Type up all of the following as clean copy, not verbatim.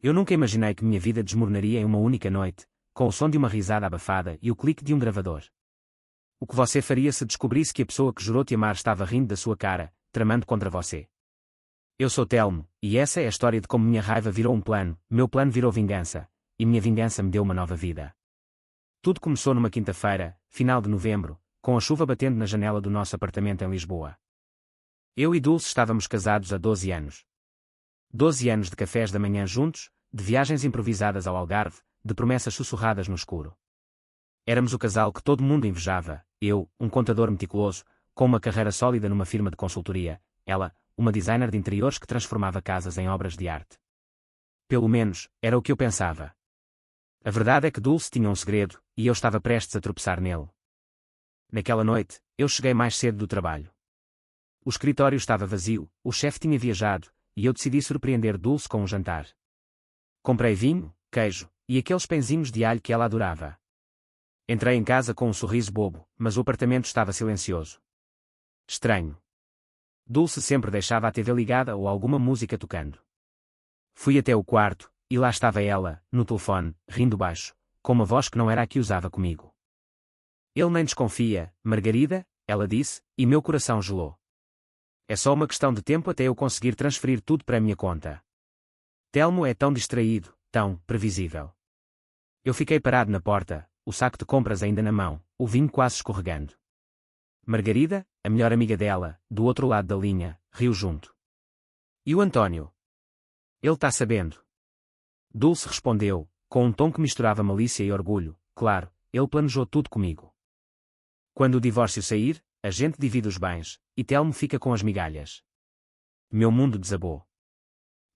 Eu nunca imaginei que minha vida desmoronaria em uma única noite, com o som de uma risada abafada e o clique de um gravador. O que você faria se descobrisse que a pessoa que jurou te amar estava rindo da sua cara, tramando contra você? Eu sou Telmo, e essa é a história de como minha raiva virou um plano, meu plano virou vingança, e minha vingança me deu uma nova vida. Tudo começou numa quinta-feira, final de novembro, com a chuva batendo na janela do nosso apartamento em Lisboa. Eu e Dulce estávamos casados há 12 anos. 12 anos de cafés da manhã juntos, de viagens improvisadas ao Algarve, de promessas sussurradas no escuro. Éramos o casal que todo mundo invejava, eu, um contador meticuloso, com uma carreira sólida numa firma de consultoria, ela, uma designer de interiores que transformava casas em obras de arte. Pelo menos, era o que eu pensava. A verdade é que Dulce tinha um segredo, e eu estava prestes a tropeçar nele. Naquela noite, eu cheguei mais cedo do trabalho. O escritório estava vazio, o chefe tinha viajado, e eu decidi surpreender Dulce com um jantar. Comprei vinho, queijo, e aqueles pãezinhos de alho que ela adorava. Entrei em casa com um sorriso bobo, mas o apartamento estava silencioso. Estranho. Dulce sempre deixava a TV ligada ou alguma música tocando. Fui até o quarto, e lá estava ela, no telefone, rindo baixo, com uma voz que não era a que usava comigo. Ele nem desconfia, Margarida, ela disse, e meu coração gelou. É só uma questão de tempo até eu conseguir transferir tudo para a minha conta. Telmo é tão distraído, tão previsível. Eu fiquei parado na porta, o saco de compras ainda na mão, o vinho quase escorregando. Margarida, a melhor amiga dela, do outro lado da linha, riu junto. E o António? Ele está sabendo. Dulce respondeu, com um tom que misturava malícia e orgulho, claro, ele planejou tudo comigo. Quando o divórcio sair, a gente divide os bens, e Telmo fica com as migalhas. Meu mundo desabou.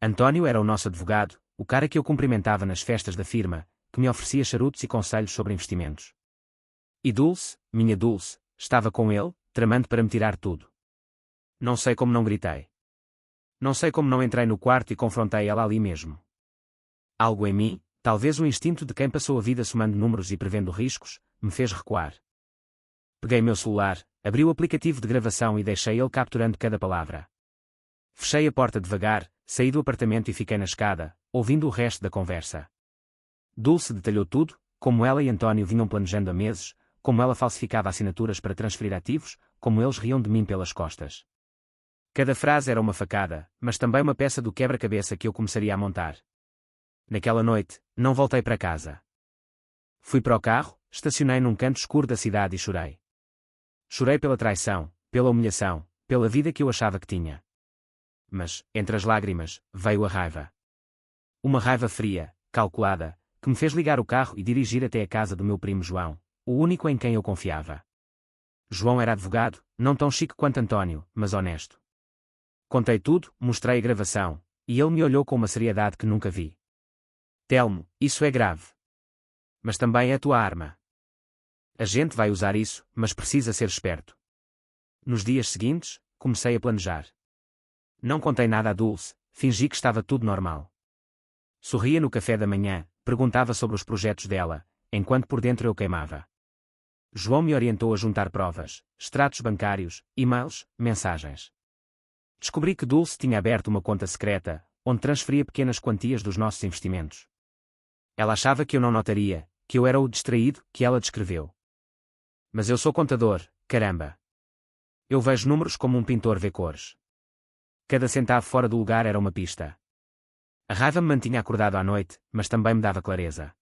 António era o nosso advogado, o cara que eu cumprimentava nas festas da firma, que me oferecia charutos e conselhos sobre investimentos. E Dulce, minha Dulce, estava com ele, tramando para me tirar tudo. Não sei como não gritei. Não sei como não entrei no quarto e confrontei ela ali mesmo. Algo em mim, talvez o instinto de quem passou a vida somando números e prevendo riscos, me fez recuar. Peguei meu celular, abri o aplicativo de gravação e deixei ele capturando cada palavra. Fechei a porta devagar, saí do apartamento e fiquei na escada, ouvindo o resto da conversa. Dulce detalhou tudo, como ela e António vinham planejando há meses, como ela falsificava assinaturas para transferir ativos, como eles riam de mim pelas costas. Cada frase era uma facada, mas também uma peça do quebra-cabeça que eu começaria a montar. Naquela noite, não voltei para casa. Fui para o carro, estacionei num canto escuro da cidade e chorei. Chorei pela traição, pela humilhação, pela vida que eu achava que tinha. Mas, entre as lágrimas, veio a raiva. Uma raiva fria, calculada, que me fez ligar o carro e dirigir até a casa do meu primo João, o único em quem eu confiava. João era advogado, não tão chique quanto António, mas honesto. Contei tudo, mostrei a gravação, e ele me olhou com uma seriedade que nunca vi. Telmo, isso é grave. Mas também é a tua arma. A gente vai usar isso, mas precisa ser esperto. Nos dias seguintes, comecei a planejar. Não contei nada a Dulce, fingi que estava tudo normal. Sorria no café da manhã, perguntava sobre os projetos dela, enquanto por dentro eu queimava. João me orientou a juntar provas, extratos bancários, e-mails, mensagens. Descobri que Dulce tinha aberto uma conta secreta, onde transferia pequenas quantias dos nossos investimentos. Ela achava que eu não notaria, que eu era o distraído que ela descreveu. Mas eu sou contador, caramba. Eu vejo números como um pintor vê cores. Cada centavo fora do lugar era uma pista. A raiva me mantinha acordado à noite, mas também me dava clareza.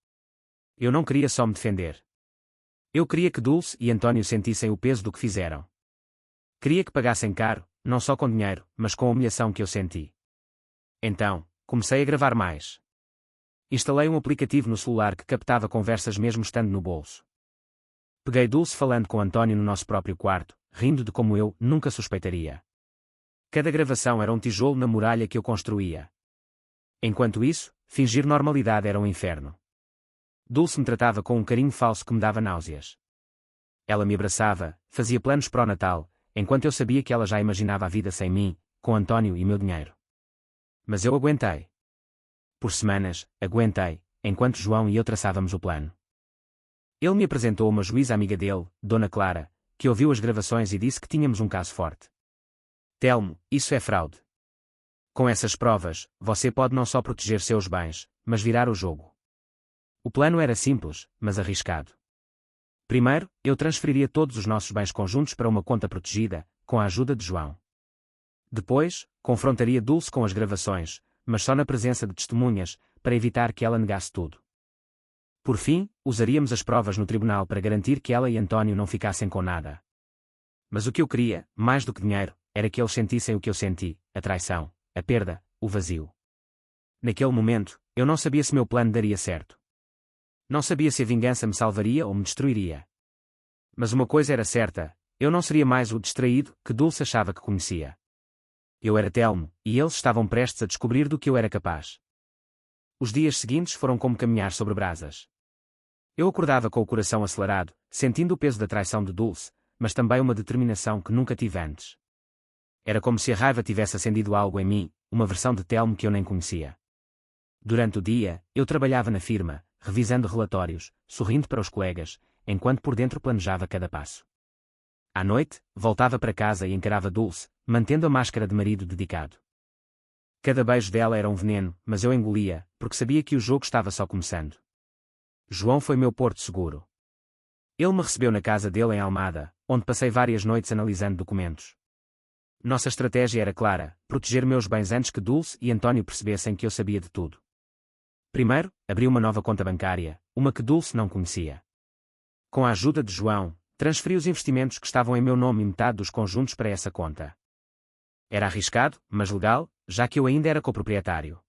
Eu não queria só me defender. Eu queria que Dulce e António sentissem o peso do que fizeram. Queria que pagassem caro, não só com dinheiro, mas com a humilhação que eu senti. Então, comecei a gravar mais. Instalei um aplicativo no celular que captava conversas mesmo estando no bolso. Peguei Dulce falando com António no nosso próprio quarto, rindo de como eu nunca suspeitaria. Cada gravação era um tijolo na muralha que eu construía. Enquanto isso, fingir normalidade era um inferno. Dulce me tratava com um carinho falso que me dava náuseas. Ela me abraçava, fazia planos para o Natal, enquanto eu sabia que ela já imaginava a vida sem mim, com António e meu dinheiro. Mas eu aguentei. Por semanas, aguentei, enquanto João e eu traçávamos o plano. Ele me apresentou uma juíza amiga dele, Dona Clara, que ouviu as gravações e disse que tínhamos um caso forte. Telmo, isso é fraude. Com essas provas, você pode não só proteger seus bens, mas virar o jogo. O plano era simples, mas arriscado. Primeiro, eu transferiria todos os nossos bens conjuntos para uma conta protegida, com a ajuda de João. Depois, confrontaria Dulce com as gravações, mas só na presença de testemunhas, para evitar que ela negasse tudo. Por fim, usaríamos as provas no tribunal para garantir que ela e António não ficassem com nada. Mas o que eu queria, mais do que dinheiro, era que eles sentissem o que eu senti, a traição, a perda, o vazio. Naquele momento, eu não sabia se meu plano daria certo. Não sabia se a vingança me salvaria ou me destruiria. Mas uma coisa era certa, eu não seria mais o distraído que Dulce achava que conhecia. Eu era Telmo, e eles estavam prestes a descobrir do que eu era capaz. Os dias seguintes foram como caminhar sobre brasas. Eu acordava com o coração acelerado, sentindo o peso da traição de Dulce, mas também uma determinação que nunca tive antes. Era como se a raiva tivesse acendido algo em mim, uma versão de Telmo que eu nem conhecia. Durante o dia, eu trabalhava na firma, revisando relatórios, sorrindo para os colegas, enquanto por dentro planejava cada passo. À noite, voltava para casa e encarava Dulce, mantendo a máscara de marido dedicado. Cada beijo dela era um veneno, mas eu engolia, porque sabia que o jogo estava só começando. João foi meu porto seguro. Ele me recebeu na casa dele em Almada, onde passei várias noites analisando documentos. Nossa estratégia era clara, proteger meus bens antes que Dulce e António percebessem que eu sabia de tudo. Primeiro, abri uma nova conta bancária, uma que Dulce não conhecia. Com a ajuda de João, transferi os investimentos que estavam em meu nome e metade dos conjuntos para essa conta. Era arriscado, mas legal, já que eu ainda era coproprietário.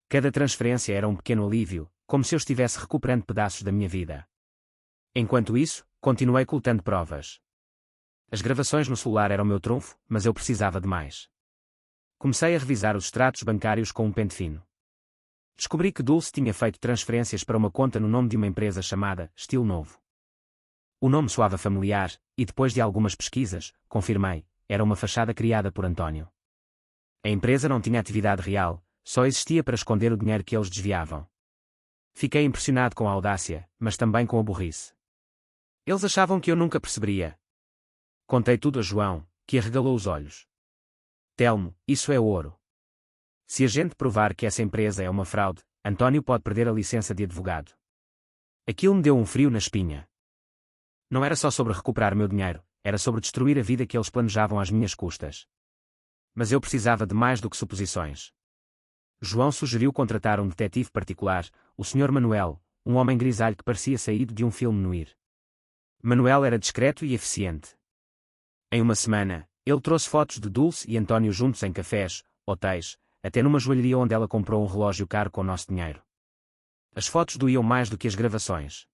Cada transferência era um pequeno alívio, como se eu estivesse recuperando pedaços da minha vida. Enquanto isso, continuei coletando provas. As gravações no celular eram o meu trunfo, mas eu precisava de mais. Comecei a revisar os extratos bancários com um pente fino. Descobri que Dulce tinha feito transferências para uma conta no nome de uma empresa chamada Estilo Novo. O nome soava familiar, e depois de algumas pesquisas, confirmei, era uma fachada criada por António. A empresa não tinha atividade real, só existia para esconder o dinheiro que eles desviavam. Fiquei impressionado com a audácia, mas também com a burrice. Eles achavam que eu nunca perceberia. Contei tudo a João, que arregalou os olhos. Telmo, isso é ouro. Se a gente provar que essa empresa é uma fraude, António pode perder a licença de advogado. Aquilo me deu um frio na espinha. Não era só sobre recuperar meu dinheiro, era sobre destruir a vida que eles planejavam às minhas custas. Mas eu precisava de mais do que suposições. João sugeriu contratar um detetive particular, o Sr. Manuel, um homem grisalho que parecia saído de um filme noir. Manuel era discreto e eficiente. Em uma semana, ele trouxe fotos de Dulce e António juntos em cafés, hotéis, até numa joalheria onde ela comprou um relógio caro com o nosso dinheiro. As fotos doíam mais do que as gravações.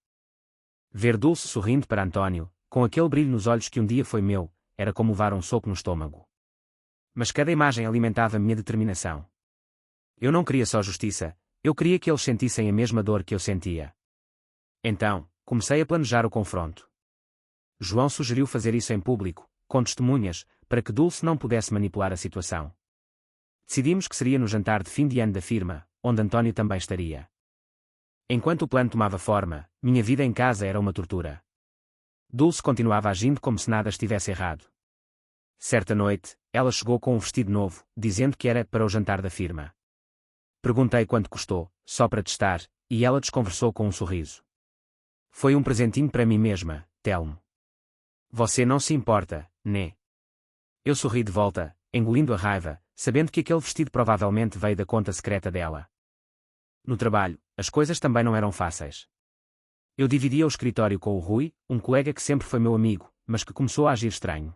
Ver Dulce sorrindo para António, com aquele brilho nos olhos que um dia foi meu, era como levar um soco no estômago. Mas cada imagem alimentava minha determinação. Eu não queria só justiça, eu queria que eles sentissem a mesma dor que eu sentia. Então, comecei a planejar o confronto. João sugeriu fazer isso em público, com testemunhas, para que Dulce não pudesse manipular a situação. Decidimos que seria no jantar de fim de ano da firma, onde António também estaria. Enquanto o plano tomava forma, minha vida em casa era uma tortura. Dulce continuava agindo como se nada estivesse errado. Certa noite, ela chegou com um vestido novo, dizendo que era para o jantar da firma. Perguntei quanto custou, só para testar, e ela desconversou com um sorriso. Foi um presentinho para mim mesma, Telmo. Você não se importa, né? Eu sorri de volta, engolindo a raiva, sabendo que aquele vestido provavelmente veio da conta secreta dela. No trabalho, as coisas também não eram fáceis. Eu dividia o escritório com o Rui, um colega que sempre foi meu amigo, mas que começou a agir estranho.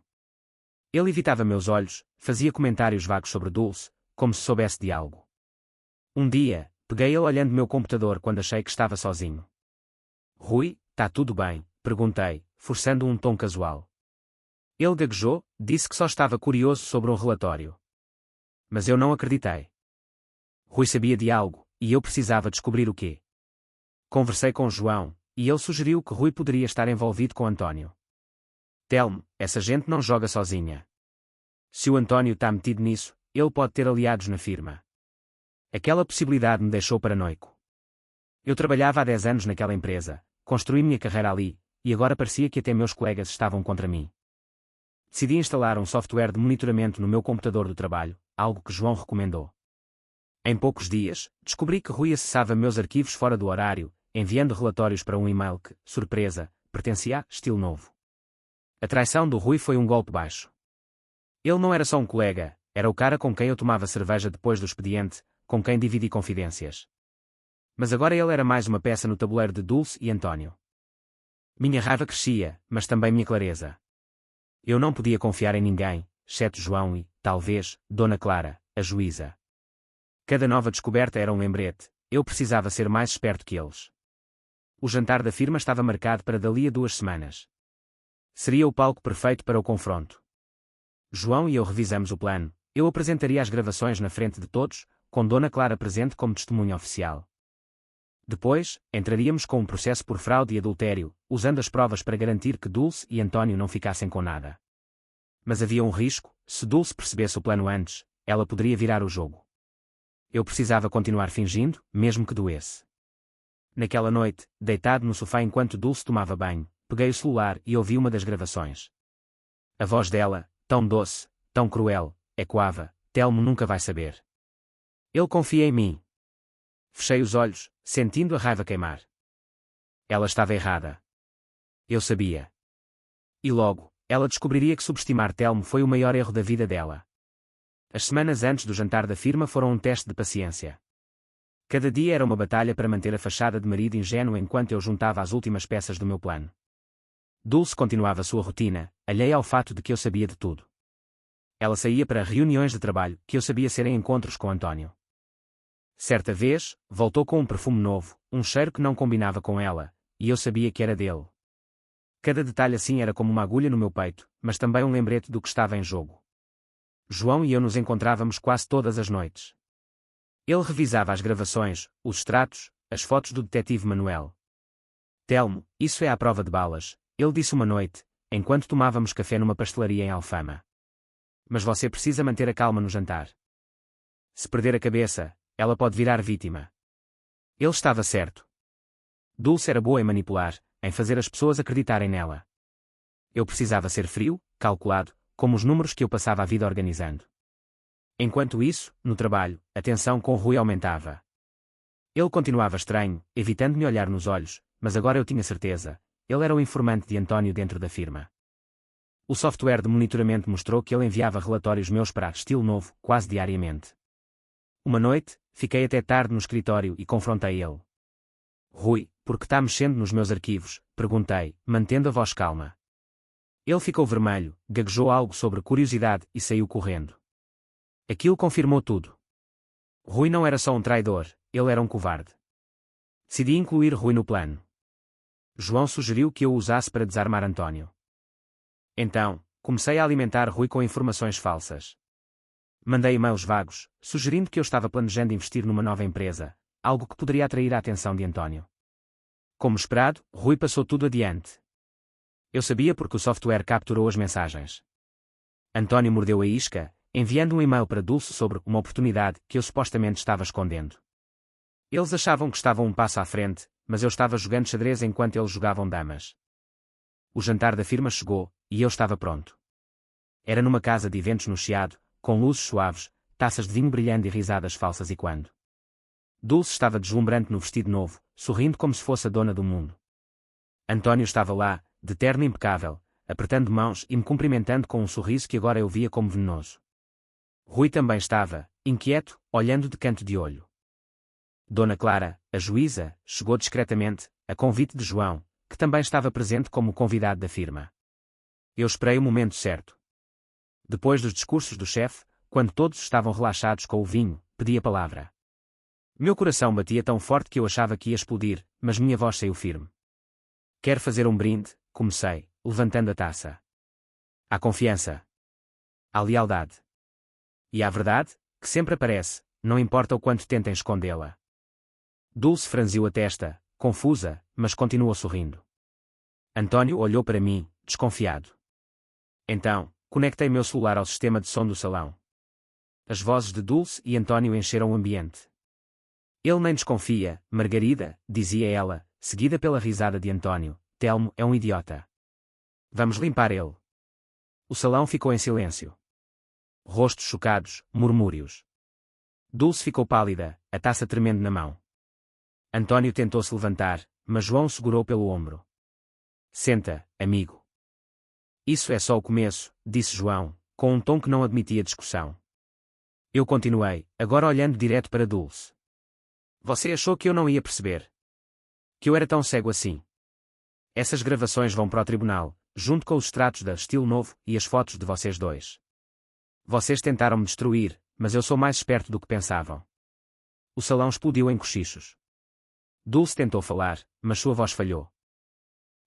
Ele evitava meus olhos, fazia comentários vagos sobre Dulce, como se soubesse de algo. Um dia, peguei ele olhando meu computador quando achei que estava sozinho. Rui, tá tudo bem? Perguntei, forçando um tom casual. Ele gaguejou, disse que só estava curioso sobre um relatório. Mas eu não acreditei. Rui sabia de algo, e eu precisava descobrir o quê. Conversei com João, e ele sugeriu que Rui poderia estar envolvido com António. Telmo, essa gente não joga sozinha. Se o António está metido nisso, ele pode ter aliados na firma. Aquela possibilidade me deixou paranoico. Eu trabalhava há 10 anos naquela empresa, construí minha carreira ali, e agora parecia que até meus colegas estavam contra mim. Decidi instalar um software de monitoramento no meu computador do trabalho, algo que João recomendou. Em poucos dias, descobri que Rui acessava meus arquivos fora do horário, enviando relatórios para um e-mail que, surpresa, pertencia a Estilo Novo. A traição do Rui foi um golpe baixo. Ele não era só um colega, era o cara com quem eu tomava cerveja depois do expediente, com quem dividi confidências. Mas agora ele era mais uma peça no tabuleiro de Dulce e António. Minha raiva crescia, mas também minha clareza. Eu não podia confiar em ninguém, exceto João e, talvez, Dona Clara, a juíza. Cada nova descoberta era um lembrete, eu precisava ser mais esperto que eles. O jantar da firma estava marcado para dali a 2 semanas. Seria o palco perfeito para o confronto. João e eu revisamos o plano, eu apresentaria as gravações na frente de todos, com Dona Clara presente como testemunha oficial. Depois, entraríamos com um processo por fraude e adultério, usando as provas para garantir que Dulce e António não ficassem com nada. Mas havia um risco, se Dulce percebesse o plano antes, ela poderia virar o jogo. Eu precisava continuar fingindo, mesmo que doesse. Naquela noite, deitado no sofá enquanto Dulce tomava banho, peguei o celular e ouvi uma das gravações. A voz dela, tão doce, tão cruel, ecoava: Telmo nunca vai saber. Ele confia em mim. Fechei os olhos, sentindo a raiva queimar. Ela estava errada. Eu sabia. E logo, ela descobriria que subestimar Telmo foi o maior erro da vida dela. As semanas antes do jantar da firma foram um teste de paciência. Cada dia era uma batalha para manter a fachada de marido ingênuo enquanto eu juntava as últimas peças do meu plano. Dulce continuava sua rotina, alheia ao fato de que eu sabia de tudo. Ela saía para reuniões de trabalho, que eu sabia serem encontros com António. Certa vez, voltou com um perfume novo, um cheiro que não combinava com ela, e eu sabia que era dele. Cada detalhe assim era como uma agulha no meu peito, mas também um lembrete do que estava em jogo. João e eu nos encontrávamos quase todas as noites. Ele revisava as gravações, os extratos, as fotos do detetive Manuel. Telmo, isso é à prova de balas, ele disse uma noite, enquanto tomávamos café numa pastelaria em Alfama. Mas você precisa manter a calma no jantar. Se perder a cabeça, ela pode virar vítima. Ele estava certo. Dulce era boa em manipular, em fazer as pessoas acreditarem nela. Eu precisava ser frio, calculado, como os números que eu passava a vida organizando. Enquanto isso, no trabalho, a tensão com Rui aumentava. Ele continuava estranho, evitando-me olhar nos olhos, mas agora eu tinha certeza, ele era o informante de António dentro da firma. O software de monitoramento mostrou que ele enviava relatórios meus para Estilo Novo, quase diariamente. Uma noite, fiquei até tarde no escritório e confrontei ele. Rui, por que está mexendo nos meus arquivos? Perguntei, mantendo a voz calma. Ele ficou vermelho, gaguejou algo sobre curiosidade e saiu correndo. Aquilo confirmou tudo. Rui não era só um traidor, ele era um covarde. Decidi incluir Rui no plano. João sugeriu que eu o usasse para desarmar António. Então, comecei a alimentar Rui com informações falsas. Mandei e-mails vagos, sugerindo que eu estava planejando investir numa nova empresa, algo que poderia atrair a atenção de António. Como esperado, Rui passou tudo adiante. Eu sabia porque o software capturou as mensagens. António mordeu a isca, enviando um e-mail para Dulce sobre uma oportunidade que eu supostamente estava escondendo. Eles achavam que estavam um passo à frente, mas eu estava jogando xadrez enquanto eles jogavam damas. O jantar da firma chegou, e eu estava pronto. Era numa casa de eventos no Chiado, com luzes suaves, taças de vinho brilhando e risadas falsas e quando. Dulce estava deslumbrante no vestido novo, sorrindo como se fosse a dona do mundo. António estava lá, de terno impecável, apertando mãos e me cumprimentando com um sorriso que agora eu via como venenoso. Rui também estava, inquieto, olhando de canto de olho. Dona Clara, a juíza, chegou discretamente, a convite de João, que também estava presente como convidado da firma. Eu esperei o momento certo. Depois dos discursos do chefe, quando todos estavam relaxados com o vinho, pedi a palavra. Meu coração batia tão forte que eu achava que ia explodir, mas minha voz saiu firme. Quero fazer um brinde, comecei, levantando a taça. À confiança. À lealdade. E à verdade, que sempre aparece, não importa o quanto tentem escondê-la. Dulce franziu a testa, confusa, mas continuou sorrindo. António olhou para mim, desconfiado. Então, conectei meu celular ao sistema de som do salão. As vozes de Dulce e António encheram o ambiente. Ele nem desconfia, Margarida, dizia ela, seguida pela risada de António. Telmo é um idiota. Vamos limpar ele. O salão ficou em silêncio. Rostos chocados, murmúrios. Dulce ficou pálida, a taça tremendo na mão. António tentou se levantar, mas João segurou pelo ombro. Senta, amigo. Isso é só o começo, disse João, com um tom que não admitia discussão. Eu continuei, agora olhando direto para Dulce. Você achou que eu não ia perceber? Que eu era tão cego assim? Essas gravações vão para o tribunal, junto com os extratos da Estilo Novo e as fotos de vocês dois. Vocês tentaram me destruir, mas eu sou mais esperto do que pensavam. O salão explodiu em cochichos. Dulce tentou falar, mas sua voz falhou.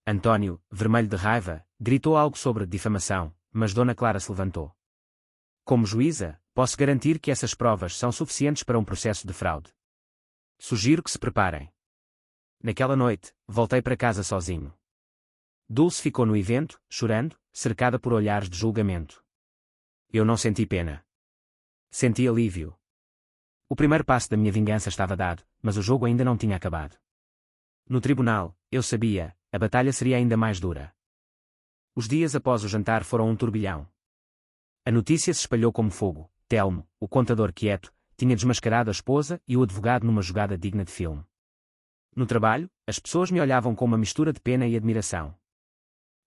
António, vermelho de raiva, gritou algo sobre difamação, mas Dona Clara se levantou. Como juíza, posso garantir que essas provas são suficientes para um processo de fraude. Sugiro que se preparem. Naquela noite, voltei para casa sozinho. Dulce ficou no evento, chorando, cercada por olhares de julgamento. Eu não senti pena. Senti alívio. O primeiro passo da minha vingança estava dado, mas o jogo ainda não tinha acabado. No tribunal, eu sabia, a batalha seria ainda mais dura. Os dias após o jantar foram um turbilhão. A notícia se espalhou como fogo. Telmo, o contador quieto, tinha desmascarado a esposa e o advogado numa jogada digna de filme. No trabalho, as pessoas me olhavam com uma mistura de pena e admiração.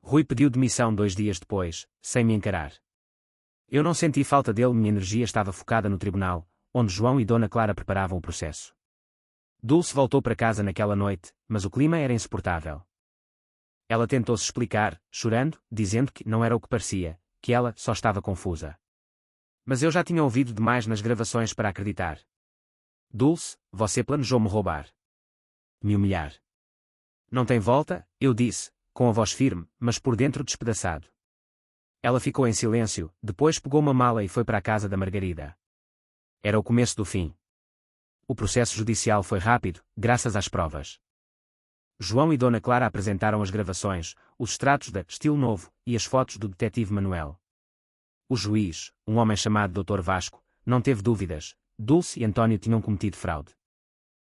Rui pediu demissão 2 dias depois, sem me encarar. Eu não senti falta dele, minha energia estava focada no tribunal, onde João e Dona Clara preparavam o processo. Dulce voltou para casa naquela noite, mas o clima era insuportável. Ela tentou se explicar, chorando, dizendo que não era o que parecia, que ela só estava confusa. Mas eu já tinha ouvido demais nas gravações para acreditar. Dulce, você planejou me roubar. Me humilhar. Não tem volta, eu disse, com a voz firme, mas por dentro despedaçado. Ela ficou em silêncio, depois pegou uma mala e foi para a casa da Margarida. Era o começo do fim. O processo judicial foi rápido, graças às provas. João e Dona Clara apresentaram as gravações, os extratos da Estilo Novo e as fotos do detetive Manuel. O juiz, um homem chamado Dr. Vasco, não teve dúvidas, Dulce e António tinham cometido fraude.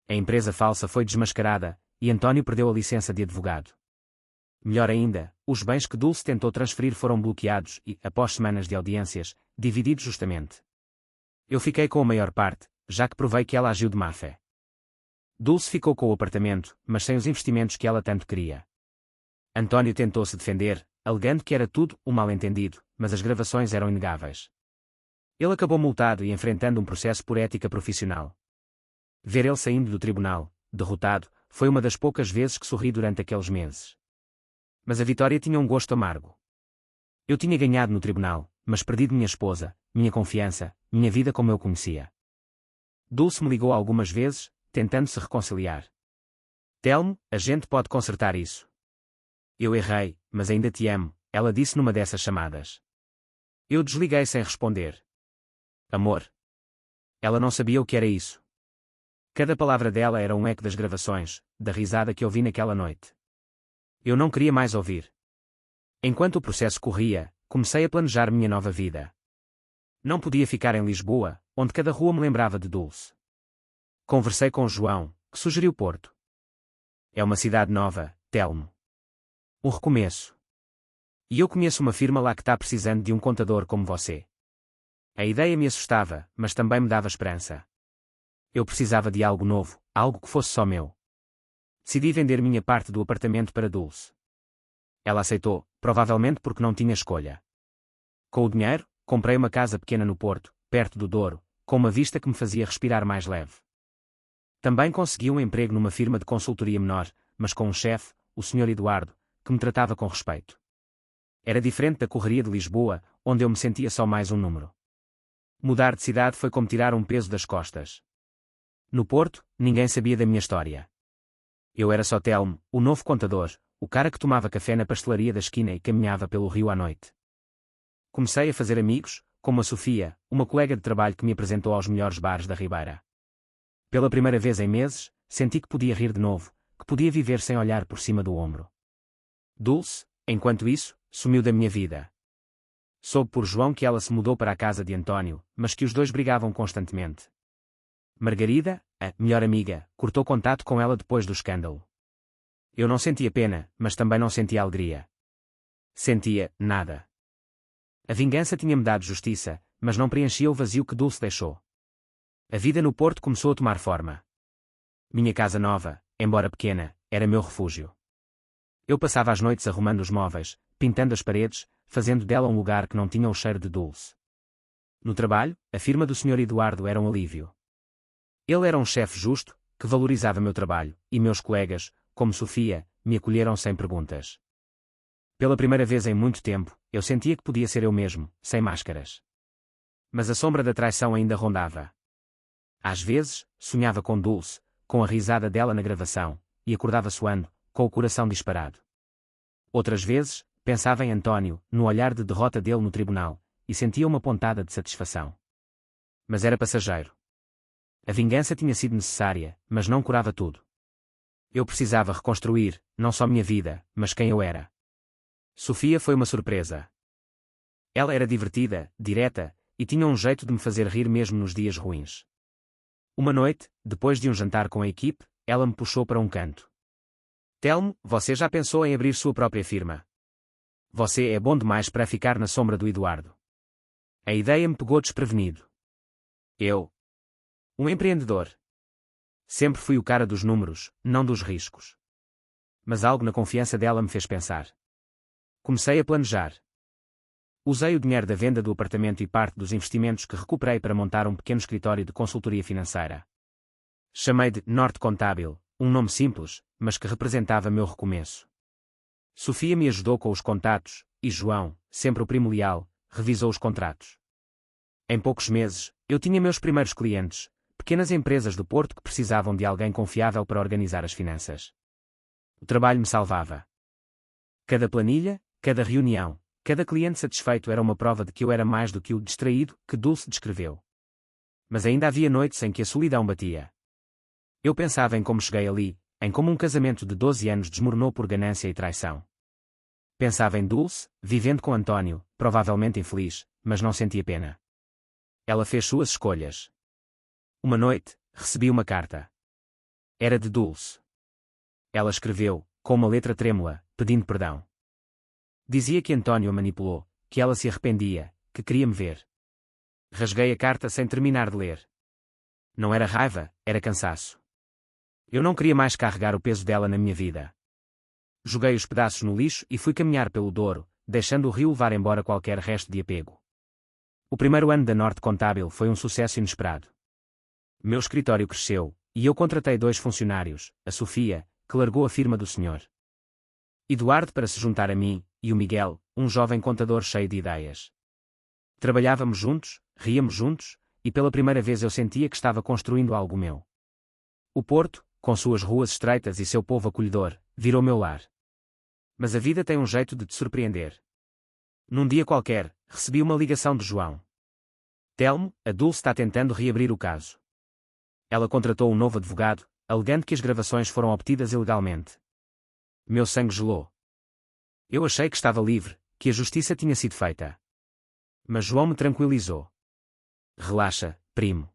A empresa falsa foi desmascarada, e António perdeu a licença de advogado. Melhor ainda, os bens que Dulce tentou transferir foram bloqueados e, após semanas de audiências, divididos justamente. Eu fiquei com a maior parte, já que provei que ela agiu de má fé. Dulce ficou com o apartamento, mas sem os investimentos que ela tanto queria. António tentou se defender, alegando que era tudo um mal-entendido, mas as gravações eram inegáveis. Ele acabou multado e enfrentando um processo por ética profissional. Ver ele saindo do tribunal, derrotado, foi uma das poucas vezes que sorri durante aqueles meses. Mas a vitória tinha um gosto amargo. Eu tinha ganhado no tribunal, mas perdido minha esposa, minha confiança, minha vida como eu conhecia. Dulce me ligou algumas vezes, tentando se reconciliar. Telmo, a gente pode consertar isso. Eu errei, mas ainda te amo, ela disse numa dessas chamadas. Eu desliguei sem responder. Amor. Ela não sabia o que era isso. Cada palavra dela era um eco das gravações, da risada que ouvi naquela noite. Eu não queria mais ouvir. Enquanto o processo corria, comecei a planejar minha nova vida. Não podia ficar em Lisboa, onde cada rua me lembrava de Dulce. Conversei com João, que sugeriu Porto. É uma cidade nova, Telmo. Um recomeço. E eu conheço uma firma lá que está precisando de um contador como você. A ideia me assustava, mas também me dava esperança. Eu precisava de algo novo, algo que fosse só meu. Decidi vender minha parte do apartamento para Dulce. Ela aceitou, provavelmente porque não tinha escolha. Com o dinheiro, comprei uma casa pequena no Porto, perto do Douro, com uma vista que me fazia respirar mais leve. Também consegui um emprego numa firma de consultoria menor, mas com um chefe, o Sr. Eduardo, que me tratava com respeito. Era diferente da correria de Lisboa, onde eu me sentia só mais um número. Mudar de cidade foi como tirar um peso das costas. No Porto, ninguém sabia da minha história. Eu era só Telmo, o novo contador, o cara que tomava café na pastelaria da esquina e caminhava pelo rio à noite. Comecei a fazer amigos, como a Sofia, uma colega de trabalho que me apresentou aos melhores bares da Ribeira. Pela primeira vez em meses, senti que podia rir de novo, que podia viver sem olhar por cima do ombro. Dulce, enquanto isso, sumiu da minha vida. Soube por João que ela se mudou para a casa de António, mas que os dois brigavam constantemente. Margarida, a melhor amiga, cortou contato com ela depois do escândalo. Eu não sentia pena, mas também não sentia alegria. Sentia nada. A vingança tinha-me dado justiça, mas não preenchia o vazio que Dulce deixou. A vida no Porto começou a tomar forma. Minha casa nova, embora pequena, era meu refúgio. Eu passava as noites arrumando os móveis, pintando as paredes, fazendo dela um lugar que não tinha o cheiro de Dulce. No trabalho, a firma do Sr. Eduardo era um alívio. Ele era um chefe justo, que valorizava meu trabalho, e meus colegas, como Sofia, me acolheram sem perguntas. Pela primeira vez em muito tempo, eu sentia que podia ser eu mesmo, sem máscaras. Mas a sombra da traição ainda rondava. Às vezes, sonhava com Dulce, com a risada dela na gravação, e acordava suando, com o coração disparado. Outras vezes, pensava em António, no olhar de derrota dele no tribunal, e sentia uma pontada de satisfação. Mas era passageiro. A vingança tinha sido necessária, mas não curava tudo. Eu precisava reconstruir, não só minha vida, mas quem eu era. Sofia foi uma surpresa. Ela era divertida, direta, e tinha um jeito de me fazer rir mesmo nos dias ruins. Uma noite, depois de um jantar com a equipe, ela me puxou para um canto. Telmo, você já pensou em abrir sua própria firma? Você é bom demais para ficar na sombra do Eduardo. A ideia me pegou desprevenido. Um empreendedor. Sempre fui o cara dos números, não dos riscos. Mas algo na confiança dela me fez pensar. Comecei a planejar. Usei o dinheiro da venda do apartamento e parte dos investimentos que recuperei para montar um pequeno escritório de consultoria financeira. Chamei de Norte Contábil, um nome simples, mas que representava meu recomeço. Sofia me ajudou com os contatos, e João, sempre o primo leal, revisou os contratos. Em poucos meses, eu tinha meus primeiros clientes, pequenas empresas do Porto que precisavam de alguém confiável para organizar as finanças. O trabalho me salvava. Cada planilha, cada reunião, cada cliente satisfeito era uma prova de que eu era mais do que o distraído que Dulce descreveu. Mas ainda havia noites em que a solidão batia. Eu pensava em como cheguei ali, em como um casamento de 12 anos desmoronou por ganância e traição. Pensava em Dulce, vivendo com António, provavelmente infeliz, mas não sentia pena. Ela fez suas escolhas. Uma noite, recebi uma carta. Era de Dulce. Ela escreveu, com uma letra trêmula, pedindo perdão. Dizia que António a manipulou, que ela se arrependia, que queria me ver. Rasguei a carta sem terminar de ler. Não era raiva, era cansaço. Eu não queria mais carregar o peso dela na minha vida. Joguei os pedaços no lixo e fui caminhar pelo Douro, deixando o rio levar embora qualquer resto de apego. O primeiro ano da Norte Contábil foi um sucesso inesperado. Meu escritório cresceu, e eu contratei 2 funcionários, a Sofia, que largou a firma do Sr. Eduardo para se juntar a mim, e o Miguel, um jovem contador cheio de ideias. Trabalhávamos juntos, ríamos juntos, e pela primeira vez eu sentia que estava construindo algo meu. O Porto, com suas ruas estreitas e seu povo acolhedor, virou meu lar. Mas a vida tem um jeito de te surpreender. Num dia qualquer, recebi uma ligação de João. Telmo, a Dulce está tentando reabrir o caso. Ela contratou um novo advogado, alegando que as gravações foram obtidas ilegalmente. Meu sangue gelou. Eu achei que estava livre, que a justiça tinha sido feita. Mas João me tranquilizou. Relaxa, primo.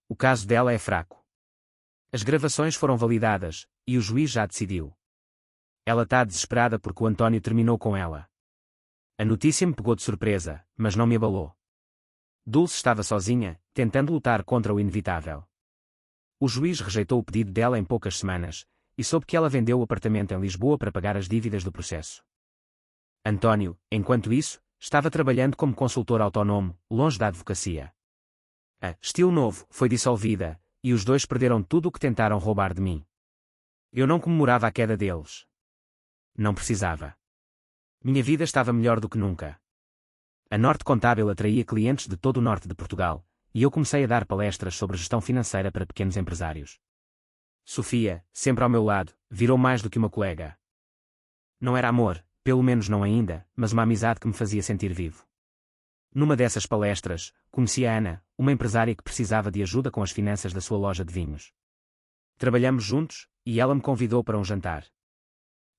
O caso dela é fraco. As gravações foram validadas, e o juiz já decidiu. Ela está desesperada porque o António terminou com ela. A notícia me pegou de surpresa, mas não me abalou. Dulce estava sozinha, tentando lutar contra o inevitável. O juiz rejeitou o pedido dela em poucas semanas, e soube que ela vendeu o apartamento em Lisboa para pagar as dívidas do processo. António, enquanto isso, estava trabalhando como consultor autónomo, longe da advocacia. A Estilo Novo foi dissolvida, e os dois perderam tudo o que tentaram roubar de mim. Eu não comemorava a queda deles. Não precisava. Minha vida estava melhor do que nunca. A Norte Contábil atraía clientes de todo o norte de Portugal, e eu comecei a dar palestras sobre gestão financeira para pequenos empresários. Sofia, sempre ao meu lado, virou mais do que uma colega. Não era amor, pelo menos não ainda, mas uma amizade que me fazia sentir vivo. Numa dessas palestras, conheci a Ana, uma empresária que precisava de ajuda com as finanças da sua loja de vinhos. Trabalhamos juntos, e ela me convidou para um jantar.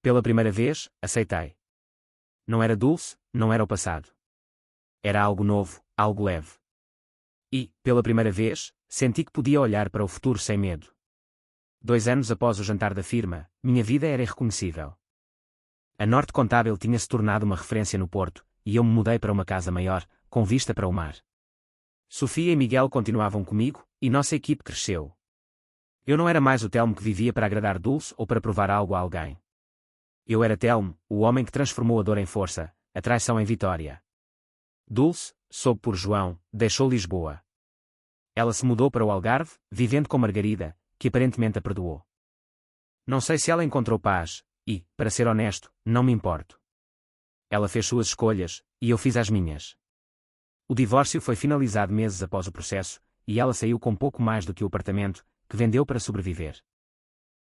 Pela primeira vez, aceitei. Não era Dulce, não era o passado. Era algo novo, algo leve. E, pela primeira vez, senti que podia olhar para o futuro sem medo. 2 anos após o jantar da firma, minha vida era irreconhecível. A Norte Contábil tinha se tornado uma referência no Porto, e eu me mudei para uma casa maior, com vista para o mar. Sofia e Miguel continuavam comigo, e nossa equipe cresceu. Eu não era mais o Telmo que vivia para agradar Dulce ou para provar algo a alguém. Eu era Telmo, o homem que transformou a dor em força, a traição em vitória. Dulce, soube por João, deixou Lisboa. Ela se mudou para o Algarve, vivendo com Margarida, que aparentemente a perdoou. Não sei se ela encontrou paz, e, para ser honesto, não me importo. Ela fez suas escolhas, e eu fiz as minhas. O divórcio foi finalizado meses após o processo, e ela saiu com pouco mais do que o apartamento, que vendeu para sobreviver.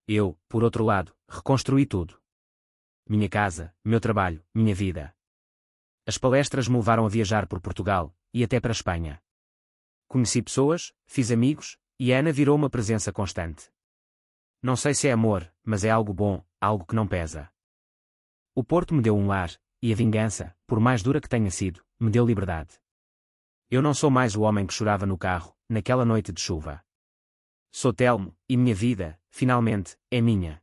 Eu, por outro lado, reconstruí tudo. Minha casa, meu trabalho, minha vida. As palestras me levaram a viajar por Portugal, e até para a Espanha. Conheci pessoas, fiz amigos, e a Ana virou uma presença constante. Não sei se é amor, mas é algo bom, algo que não pesa. O Porto me deu um lar, e a vingança, por mais dura que tenha sido, me deu liberdade. Eu não sou mais o homem que chorava no carro, naquela noite de chuva. Sou Telmo, e minha vida, finalmente, é minha.